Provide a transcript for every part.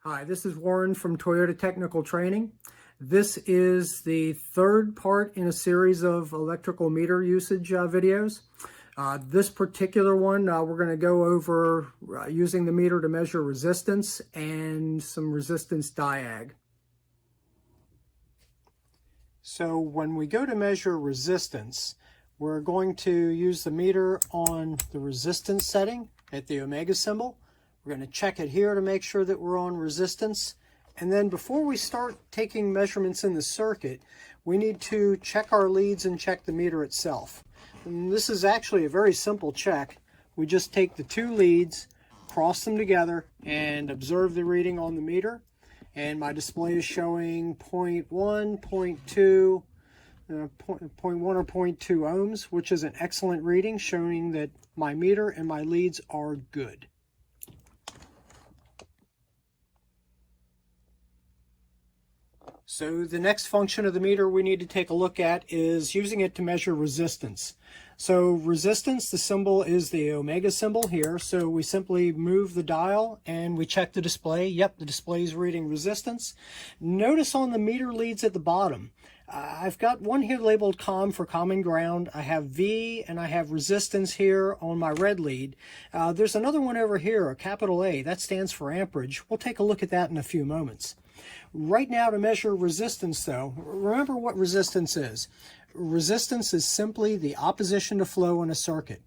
Hi, this is Warren from Toyota Technical Training. This is the third part in a series of electrical meter usage videos. This particular one, we're going to go over using the meter to measure resistance and some resistance diag. So when we go to measure resistance, we're going to use the meter on the resistance setting at the omega symbol. We're going to check it here to make sure that we're on resistance. And then before we start taking measurements in the circuit, we need to check our leads and check the meter itself. And this is actually a very simple check. We just take the two leads, cross them together, and observe the reading on the meter. And my display is showing 0.1, 0.2, 0.1 or 0.2 ohms, which is an excellent reading, showing that my meter and my leads are good. So the next function of the meter we need to take a look at is using it to measure resistance. So resistance, the symbol is the omega symbol here. So we simply move the dial and we check the display. Yep, the display is reading resistance. Notice on the meter leads at the bottom, I've got one here labeled COM for common ground. I have V and I have resistance here on my red lead. There's another one over here, a capital A, that stands for amperage. We'll take a look at that in a few moments. Right now, to measure resistance though, remember what resistance is. Resistance is simply the opposition to flow in a circuit.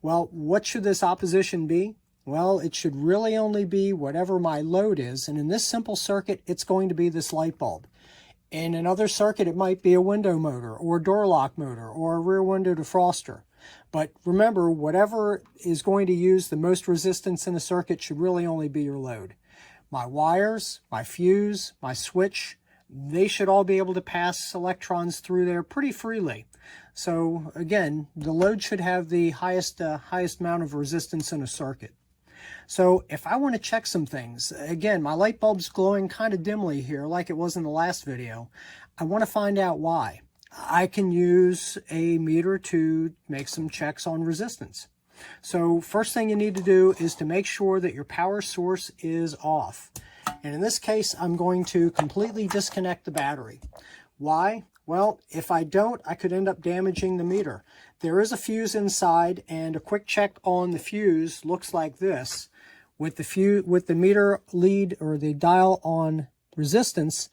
Well, what should this opposition be? Well, it should really only be whatever my load is, and in this simple circuit, it's going to be this light bulb. In another circuit, it might be a window motor, or a door lock motor, or a rear window defroster. But remember, whatever is going to use the most resistance in a circuit should really only be your load. My wires, my fuse, my switch, they should all be able to pass electrons through there pretty freely. So again, the load should have the highest amount of resistance in a circuit. So if I want to check some things, again, my light bulb's glowing kind of dimly here like it was in the last video. I want to find out why. I can use a meter to make some checks on resistance. So first thing you need to do is to make sure that your power source is off. And in this case, I'm going to completely disconnect the battery. Why? Well, if I don't, I could end up damaging the meter. There is a fuse inside, and a quick check on the fuse looks like this. With the meter lead or the dial on resistance,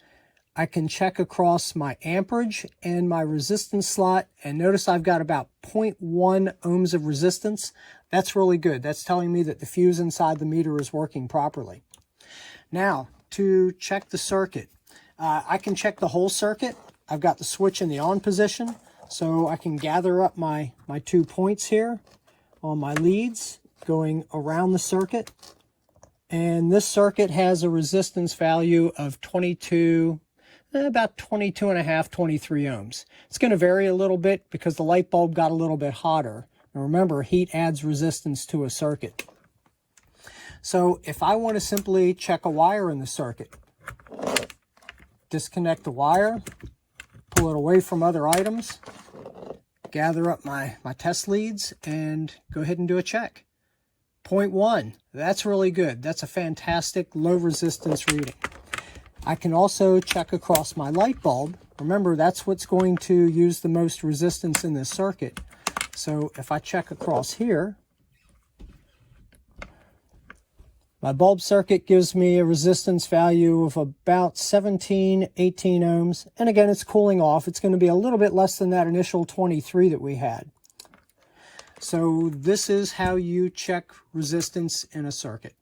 I can check across my amperage and my resistance slot, and notice I've got about 0.1 ohms of resistance. That's really good. That's telling me that the fuse inside the meter is working properly. Now, to check the circuit, I can check the whole circuit. I've got the switch in the on position, so I can gather up my 2 points here on my leads going around the circuit. And this circuit has a resistance value of about 22.5, 23 ohms. It's going to vary a little bit because the light bulb got a little bit hotter. And remember, heat adds resistance to a circuit. So if I want to simply check a wire in the circuit, disconnect the wire, pull it away from other items, gather up my test leads, and go ahead and do a check. 0.1, that's really good. That's a fantastic low resistance reading. I can also check across my light bulb. Remember, that's what's going to use the most resistance in this circuit. So if I check across here, my bulb circuit gives me a resistance value of about 17, 18 ohms. And again, it's cooling off. It's going to be a little bit less than that initial 23 that we had. So this is how you check resistance in a circuit.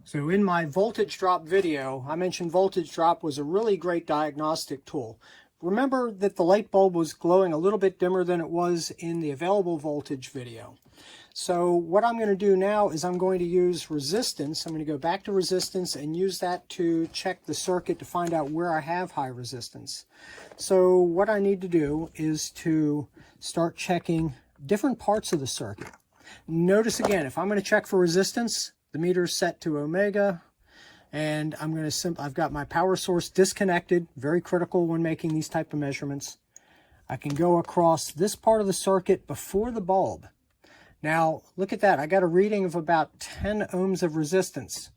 So in my voltage drop video, I mentioned voltage drop was a really great diagnostic tool. Remember that the light bulb was glowing a little bit dimmer than it was in the available voltage video. So what I'm going to do now is I'm going to use resistance. I'm going to go back to resistance and use that to check the circuit to find out where I have high resistance. So what I need to do is to start checking different parts of the circuit. Notice again, if I'm going to check for resistance, the meter is set to omega, and I've got my power source disconnected, very critical when making these type of measurements. I can go across this part of the circuit before the bulb. Now, look at that. I got a reading of about 10 ohms of resistance.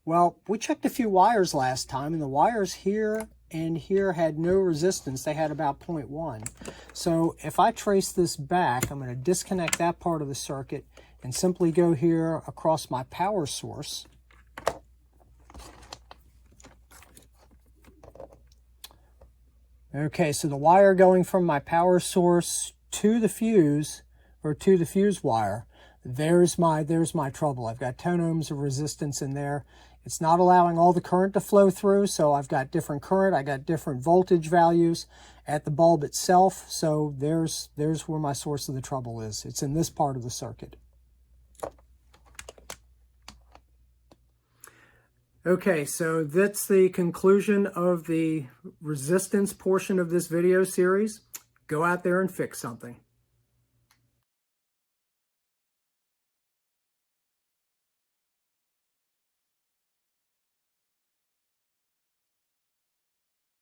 Well, we checked a few wires last time, and the wires here and here had no resistance. They had about 0.1. So if I trace this back, I'm going to disconnect that part of the circuit and simply go here across my power source. Okay, so the wire going from my power source to the fuse, or to the fuse wire, there's my trouble. I've got 10 ohms of resistance in there. It's not allowing all the current to flow through, so I've got different current, I got different voltage values at the bulb itself, so there's where my source of the trouble is. It's in this part of the circuit. Okay, so that's the conclusion of the resistance portion of this video series. Go out there and fix something.